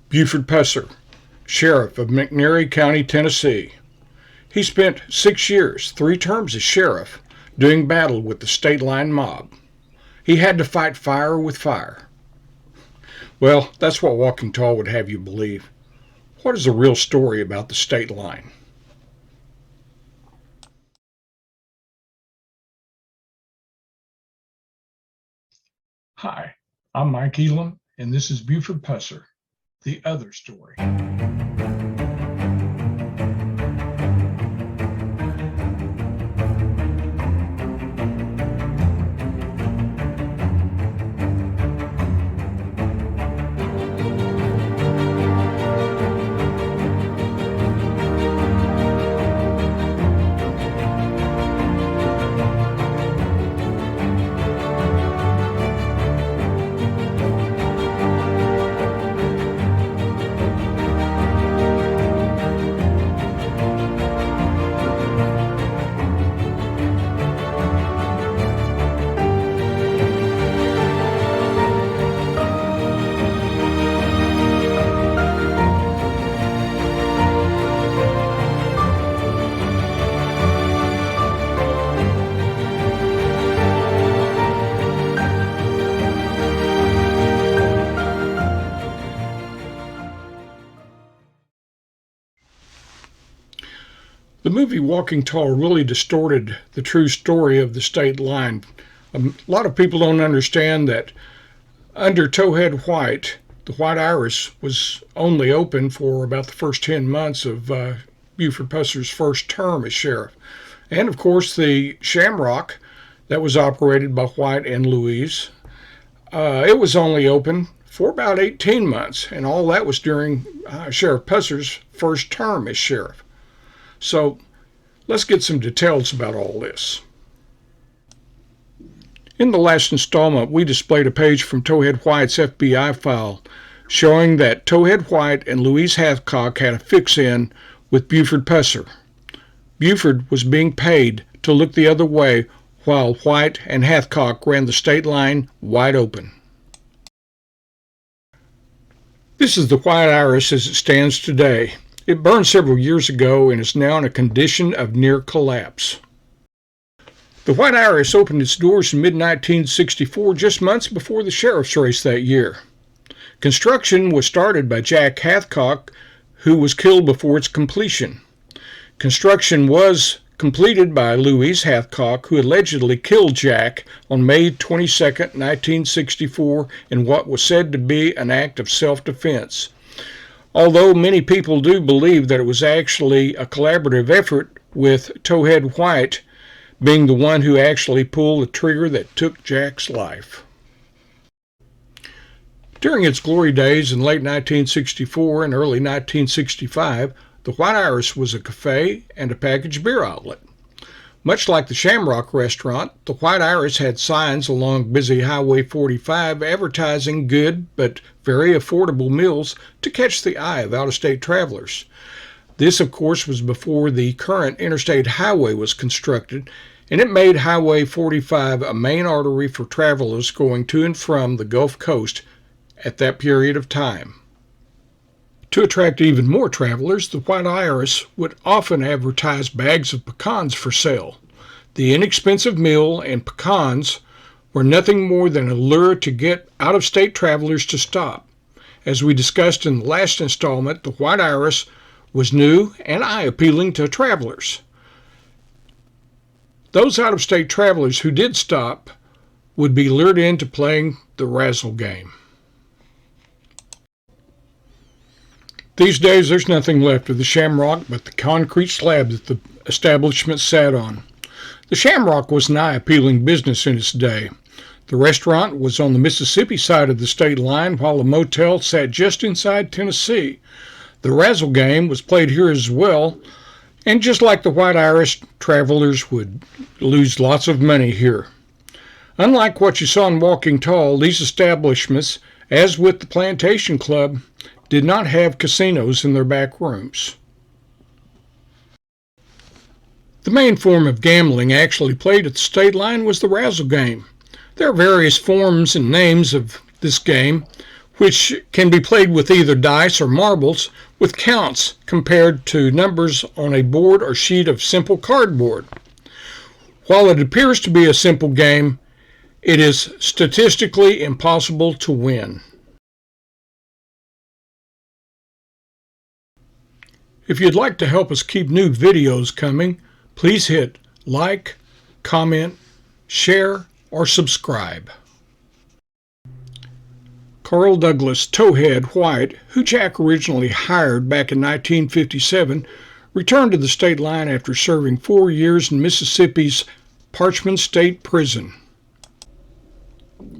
Buford Pusser, Sheriff of McNairy County, Tennessee. He spent 6 years, 3 terms as sheriff, doing battle with the state line mob. He had to fight fire with fire. Well, that's what Walking Tall would have you believe. What is the real story about the state line? Hi, I'm Mike Elam, and this is Buford Pusser, The Other Story. The movie Walking Tall really distorted the true story of the state line. A lot of people don't understand that under Toehead White, the White Iris was only open for about the first 10 months of Buford Pusser's first term as sheriff. And of course, the Shamrock that was operated by White and Louise, it was only open for about 18 months, and all that was during Sheriff Pusser's first term as sheriff. So let's get some details about all this. In the last installment, we displayed a page from Toehead White's FBI file showing that Toehead White and Louise Hathcock had a fix-in with Buford Pusser. Buford was being paid to look the other way while White and Hathcock ran the state line wide open. This is the White Iris as it stands today. It burned several years ago and is now in a condition of near collapse. The White Iris opened its doors in mid-1964, just months before the sheriff's race that year. Construction was started by Jack Hathcock, who was killed before its completion. Construction was completed by Louise Hathcock, who allegedly killed Jack on May 22, 1964, in what was said to be an act of self-defense. Although many people do believe that it was actually a collaborative effort, with Toehead White being the one who actually pulled the trigger that took Jack's life. During its glory days in late 1964 and early 1965, the White Iris was a cafe and a packaged beer outlet. Much like the Shamrock restaurant, the White Iris had signs along busy Highway 45 advertising good but very affordable meals to catch the eye of out-of-state travelers. This, of course, was before the current interstate highway was constructed, and it made Highway 45 a main artery for travelers going to and from the Gulf Coast at that period of time. To attract even more travelers, the White Iris would often advertise bags of pecans for sale. The inexpensive meal and pecans were nothing more than a lure to get out-of-state travelers to stop. As we discussed in the last installment, the White Iris was new and eye-appealing to travelers. Those out-of-state travelers who did stop would be lured into playing the razzle game. These days, there's nothing left of the Shamrock but the concrete slab that the establishment sat on. The Shamrock was an eye-appealing business in its day. The restaurant was on the Mississippi side of the state line, while the motel sat just inside Tennessee. The razzle game was played here as well, and just like the White Iris, travelers would lose lots of money here. Unlike what you saw in Walking Tall, these establishments, as with the Plantation Club, did not have casinos in their back rooms. The main form of gambling actually played at the state line was the razzle game. There are various forms and names of this game, which can be played with either dice or marbles, with counts compared to numbers on a board or sheet of simple cardboard. While it appears to be a simple game, it is statistically impossible to win. If you'd like to help us keep new videos coming, please hit like, comment, share, or subscribe. Carl Douglas Toehead White, who Jack originally hired back in 1957, returned to the state line after serving 4 years in Mississippi's Parchman State Prison.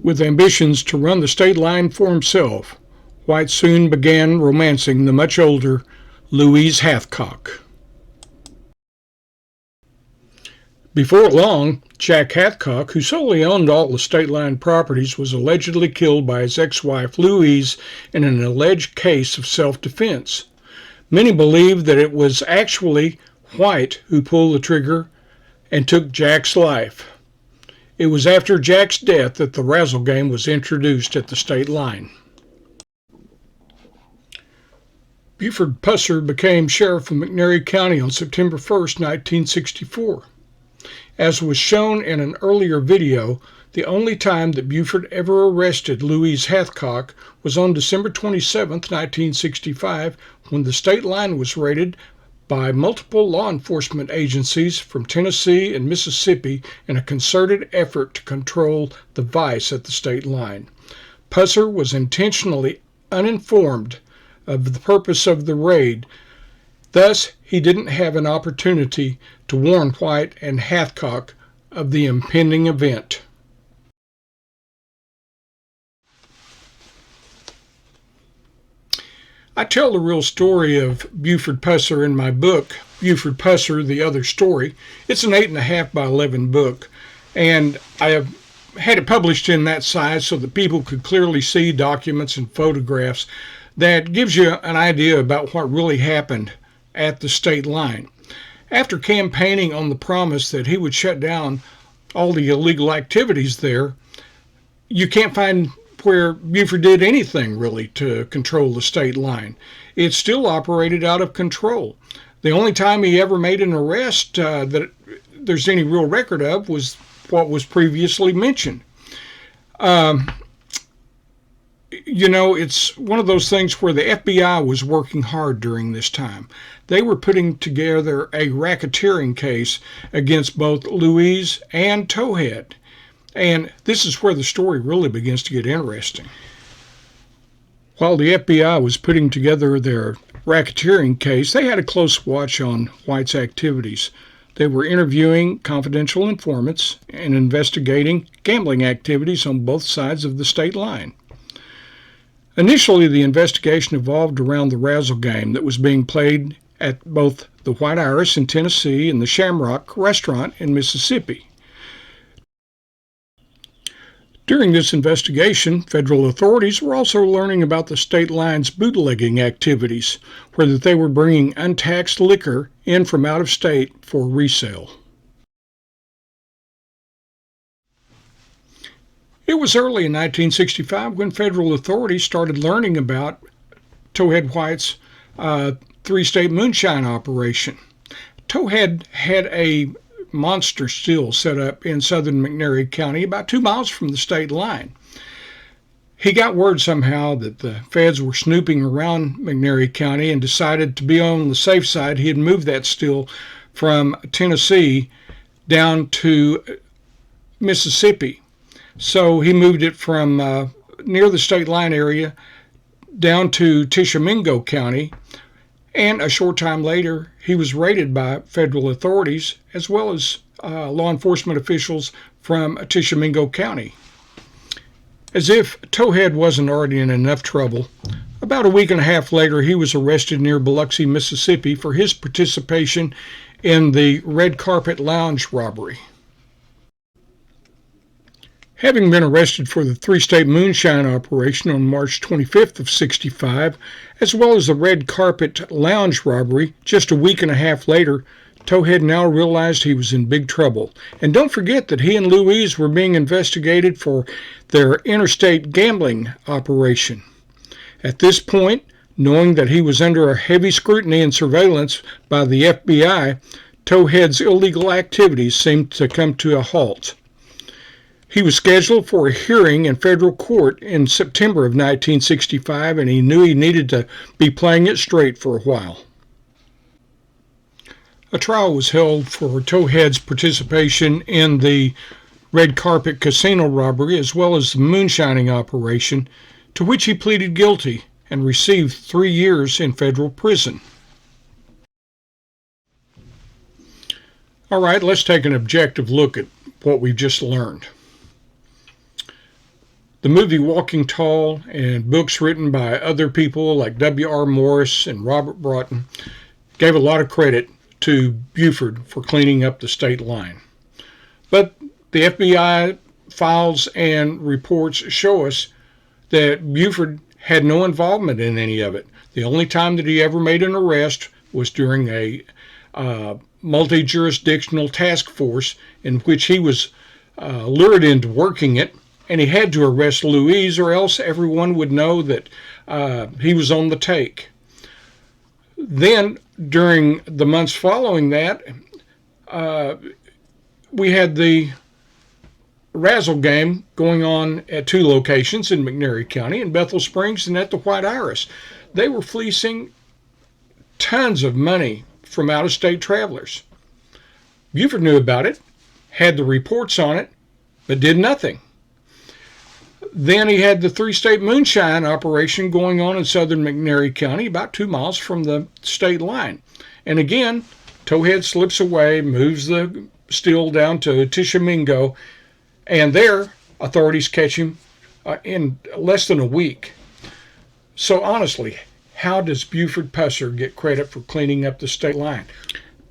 With ambitions to run the state line for himself, White soon began romancing the much older Louise Hathcock. Before long, Jack Hathcock, who solely owned all the state line properties, was allegedly killed by his ex-wife Louise in an alleged case of self-defense. Many believe that it was actually White who pulled the trigger and took Jack's life. It was after Jack's death that the razzle game was introduced at the state line. Buford Pusser became Sheriff of McNairy County on September 1, 1964. As was shown in an earlier video, the only time that Buford ever arrested Louise Hathcock was on December 27, 1965, when the state line was raided by multiple law enforcement agencies from Tennessee and Mississippi in a concerted effort to control the vice at the state line. Pusser was intentionally uninformed of the purpose of the raid. Thus, he didn't have an opportunity to warn White and Hathcock of the impending event. I tell the real story of Buford Pusser in my book, Buford Pusser, The Other Story. It's an 8.5 by 11 book, and I have had it published in that size so that people could clearly see documents and photographs that gives you an idea about what really happened at the state line. After campaigning on the promise that he would shut down all the illegal activities there, you can't find where Buford did anything really to control the state line. It still operated out of control. The only time he ever made an arrest that there's any real record of was what was previously mentioned. It's one of those things where the FBI was working hard during this time. They were putting together a racketeering case against both Louise and Toehead. And this is where the story really begins to get interesting. While the FBI was putting together their racketeering case, they had a close watch on White's activities. They were interviewing confidential informants and investigating gambling activities on both sides of the state line. Initially, the investigation evolved around the razzle game that was being played at both the White Iris in Tennessee and the Shamrock restaurant in Mississippi. During this investigation, federal authorities were also learning about the state line's bootlegging activities, where they were bringing untaxed liquor in from out of state for resale. It was early in 1965 when federal authorities started learning about Toehead White's three-state moonshine operation. Toehead had a monster still set up in southern McNairy County, about 2 miles from the state line. He got word somehow that the feds were snooping around McNairy County and decided to be on the safe side. He had moved that still from Tennessee down to Mississippi. So he moved it from near the state line area down to Tishomingo County, and a short time later he was raided by federal authorities as well as law enforcement officials from Tishomingo County. As if Toehead wasn't already in enough trouble, about a week and a half later he was arrested near Biloxi, Mississippi for his participation in the Red Carpet Lounge robbery. Having been arrested for the three-state moonshine operation on March 25th of 65, as well as the Red Carpet Lounge robbery just a week and a half later, Toehead now realized he was in big trouble. And don't forget that he and Louise were being investigated for their interstate gambling operation. At this point, knowing that he was under a heavy scrutiny and surveillance by the FBI, Toehead's illegal activities seemed to come to a halt. He was scheduled for a hearing in federal court in September of 1965, and he knew he needed to be playing it straight for a while. A trial was held for Toehead's participation in the red carpet casino robbery as well as the moonshining operation, to which he pleaded guilty and received 3 years in federal prison. All right, let's take an objective look at what we've just learned. The movie Walking Tall and books written by other people like W.R. Morris and Robert Broughton gave a lot of credit to Buford for cleaning up the state line. But the FBI files and reports show us that Buford had no involvement in any of it. The only time that he ever made an arrest was during a multi-jurisdictional task force in which he was lured into working it, and he had to arrest Louise or else everyone would know that he was on the take. Then, during the months following that, we had the razzle game going on at 2 locations in McNairy County, in Bethel Springs and at the White Iris. They were fleecing tons of money from out-of-state travelers. Buford knew about it, had the reports on it, but did nothing. Then he had the 3-state moonshine operation going on in southern McNairy County, about 2 miles from the state line. And again, Toehead slips away, moves the still down to Tishomingo, and there, authorities catch him in less than a week. So honestly, how does Buford Pusser get credit for cleaning up the state line?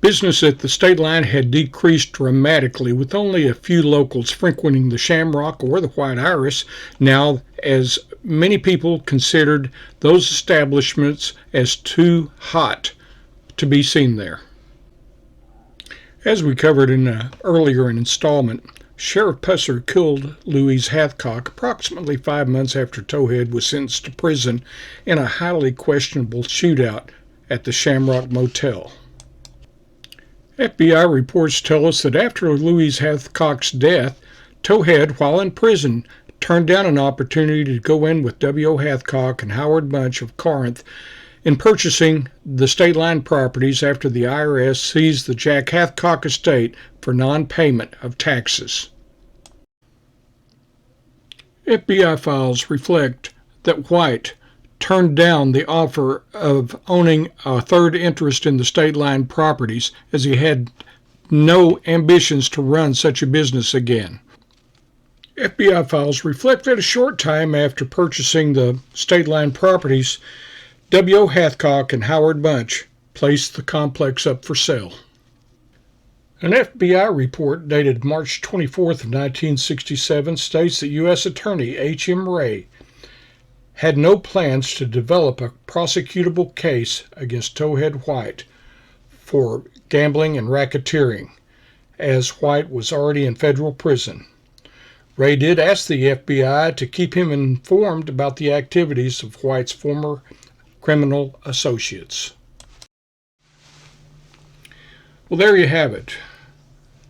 Business at the state line had decreased dramatically, with only a few locals frequenting the Shamrock or the White Iris now, as many people considered those establishments as too hot to be seen there. As we covered in an earlier installment, Sheriff Pusser killed Louise Hathcock approximately 5 months after Toehead was sentenced to prison in a highly questionable shootout at the Shamrock Motel. FBI reports tell us that after Louise Hathcock's death, Toehead, while in prison, turned down an opportunity to go in with W.O. Hathcock and Howard Bunch of Corinth in purchasing the state line properties after the IRS seized the Jack Hathcock estate for non-payment of taxes. FBI files reflect that White turned down the offer of owning a third interest in the state line properties, as he had no ambitions to run such a business again. FBI files reflect that a short time after purchasing the state line properties, W.O. Hathcock and Howard Bunch placed the complex up for sale. An FBI report dated March 24th of 1967 states that U.S. Attorney H.M. Ray had no plans to develop a prosecutable case against Toehead White for gambling and racketeering, as White was already in federal prison. Ray did ask the FBI to keep him informed about the activities of White's former criminal associates. Well, there you have it.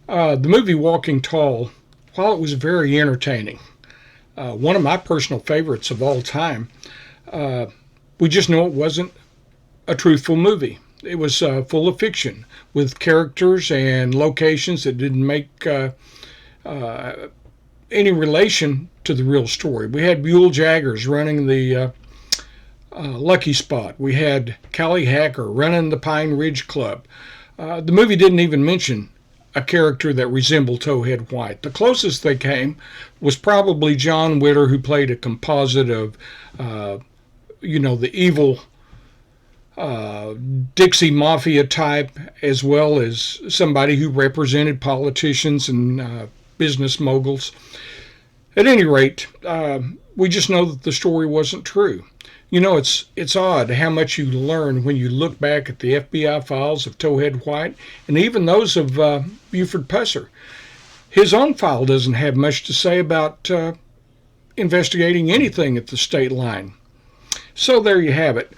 The movie Walking Tall, while it was very entertaining, one of my personal favorites of all time, we just know it wasn't a truthful movie. It was full of fiction, with characters and locations that didn't make any relation to the real story. We had Buell Jaggers running the Lucky Spot. We had Callie Hacker running the Pine Ridge Club. The movie didn't even mention a character that resembled Toehead White. The closest they came was probably John Witter, who played a composite of, the evil Dixie Mafia type, as well as somebody who represented politicians and business moguls. At any rate, we just know that the story wasn't true. You know, it's odd how much you learn when you look back at the FBI files of Toehead White and even those of Buford Pusser. His own file doesn't have much to say about investigating anything at the state line. So there you have it.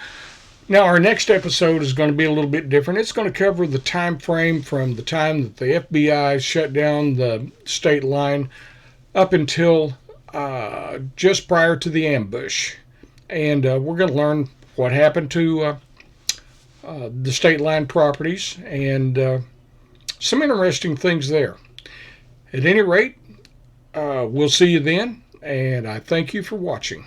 Now our next episode is going to be a little bit different. It's going to cover the time frame from the time that the FBI shut down the state line up until just prior to the ambush. And we're going to learn what happened to the state line properties and some interesting things there. At any rate, we'll see you then, and I thank you for watching.